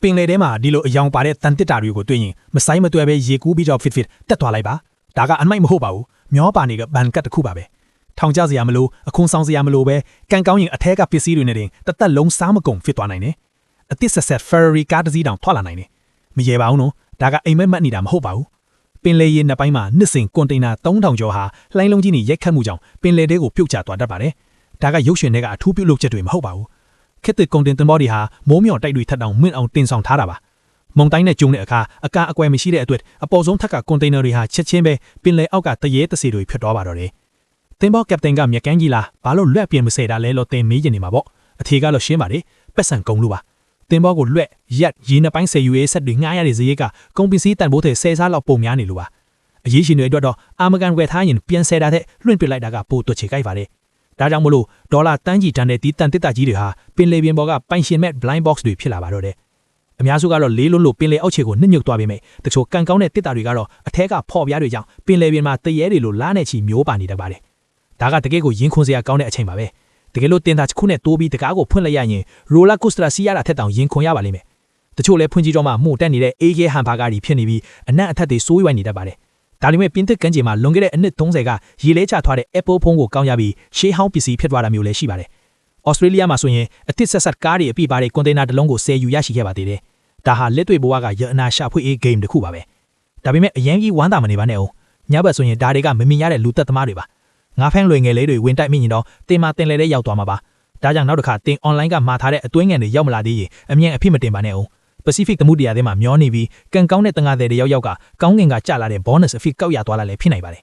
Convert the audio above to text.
ပင်လေထဲမှာဒီလိုအယောင်ပါတဲ့တန်တစ်တာတွေကိုတွေ့ရင်မဆိုင်မတွဲပဲရေကူးပြီးတော့ fit တက်သွားလိုက်ပါဒါကအမိုက်မဟုတ်ပါဘူးမျောပါနေကဘန်ကတ်တစ်ခုပါပဲထောင်ကျစရာမလိုအခွန်ဆောင်စရာမလိုပဲကန်ကောင်းရင်အထက်ကပစ္စည်းတွေနဲ့တင်တသက်လုံးစားမကုန်ဖြစ်သွားနိုင်တယ်အသစ်ဆက်ဆက် Ferrari ကားတစ်စီးတောင်ထွက်လာနိုင်တယ်မရေပါဘူးနော်ဒါကအိမ်မက်မှတ်နေတာမဟုတ်ပါဘူးပင်လေရေနှစ်ပိုင်းမှာနှစ်စဉ်ကွန်တိန်နာ3000ကျော်ဟာလှိုင်းလုံးကြီးနဲ့ရိုက်ခတ်မှုကြောင့်ပင်လေတဲကိုပြုတ်ကျသွားတတ်ပါတယ်ဒါကရုပ်ရှင်တွေကအထူးပြုလုပ်ချက်တွေမဟုတ်ပါဘူးခေတ်သစ်ကွန်တင်တင်ဘော်ဒီဟာမိုးမြော်တိုက်တွေထက်တောင်မြင့်အောင်တင်ဆောင်ထားတာပါမုံတိုင်းနဲ့ကျုံတဲ့အခါအကာအကွယ်မရှိတဲ့အတွက်အပေါ်ဆုံးထက်ကကွန်တိန်နာတွေဟာချက်ချင်းပဲပင်လေအောက်ကတရေတစီတွေဖြစ်သွားပါတော့တယ်တင်ဘော်ကပတိန်ကမြက်ကန်းကြီးလားဘာလို့လွက်ပြင်းမစဲတာလဲလို့တင်မေးကြနေမှာပေါ့အထေကတော့ရှင်းပါတယ်ပက်ဆန်ကုံလို့ပါတင်ဘော်ကိုလွက်ရက်ရေနှစ်ပိုင်းဆယ်ယူရေးဆက်တွေငှားရတဲ့ဈေးကကုန်ပစ္စည်းတန်ဖိုးတွေဆယ်စားလောက်ပုံများနေလို့ပါအရေးရှင်တွေအတွက်တော့အာမကန်ဝယ်ထားရင်ပြန်ဆဲတာတဲ့လွင့်ပစ်လိုက်တာကပိုတွက်ချေကြိုက်ပါတယ်ဒါကြောင့်မလို့ဒေါ်လာတန်းကြီးတန်တဲ့ဒီတန်တစ်တာကြီးတွေဟာပင်လေပြင်ပေါ်ကပိုင်ရှင်မဲ့ blind box တွေဖြစ်လာပါတော့တယ်အများစုကတော့လေးလုံးလို့ပင်လေအောက်ခြေကိုနှစ်ညွတ်သွားပေမဲ့တချို့ကန်ကောင်းတဲ့တစ်တာတွေကတော့အထက်ကဖော်ပြားတွေကြောင့်ပင်လေပြင်မှာတရေတွေလိုလားနဲ့ချီမျိုးပါနေတတ်ပါတယ်ဒါကတကယ်ကိုရင်ခွန်စရာကောင်းတဲ့အချိန်ပါပဲတကယ်လို့တင်တာတစ်ခုနဲ့တိုးပြီးတကားကိုဖွင့်လိုက်ရရင်ရိုလာကိုစတာစီးရတာထက်တောင်ရင်ခွန်ရပါလိမ့်မယ်တချို့လည်းဖွင့်ကြည့်တော့မှမှုတက်နေတဲ့ AK ဟန်ဘာဂါတွေဖြစ်နေပြီးအနက်အထက်တွေစိုးရွိုင်းနေတတ်ပါတယ်ဒါပေမဲ့ပြင်သစ်ကန်ကြီးမှာလွန်ခဲ့တဲ့အနှစ်30ကရေလဲချထွားတဲ့ Apple ဖုန်းကိုကောင်းရပြီးရှေးဟောင်းပစ္စည်းဖြစ်သွားတာမျိုးလည်းရှိပါတယ်။ဩစတြေးလျမှာဆိုရင်အသစ်ဆက်ဆက်ကားတွေအပြည့်ပါတဲ့ကွန်တိန်နာတစ်လုံးကိုဆယ်ယူရရှိခဲ့ပါသေးတယ်။ဒါဟာလက်တွေ့ဘဝကရအနာရှာဖွေအေးဂိမ်းတစ်ခုပါပဲ။ဒါပေမဲ့အရင်ကြီးဝမ်းသာမနေပါနဲ့အောင်။ညဘက်ဆိုရင်ဒါတွေကမမြင်ရတဲ့လူသက်သမားတွေပါ။ငါးဖန်းလွယ်ငယ်လေးတွေဝင်တိုက်မိရင်တော့တင်မာတင်လေတဲ့ရောက်သွားမှာပါ။ဒါကြောင့်နောက်တစ်ခါတင် online ကမှာထားတဲ့အသွင်းငယ်တွေရောက်မလာသေးရင်အမြင်အဖြစ်မတင်ပါနဲ့အောင်။ Pacific သမုဒ္ဒရာထဲမှာမျောနေပြီးကန်ကောင်းတဲ့တငါးတွေတယောက်ကကောင်းငင်ကကျလာတဲ့ bonus အဖြစ်ကောက်ရသွားလာလည်းဖြစ်နိုင်ပါတယ်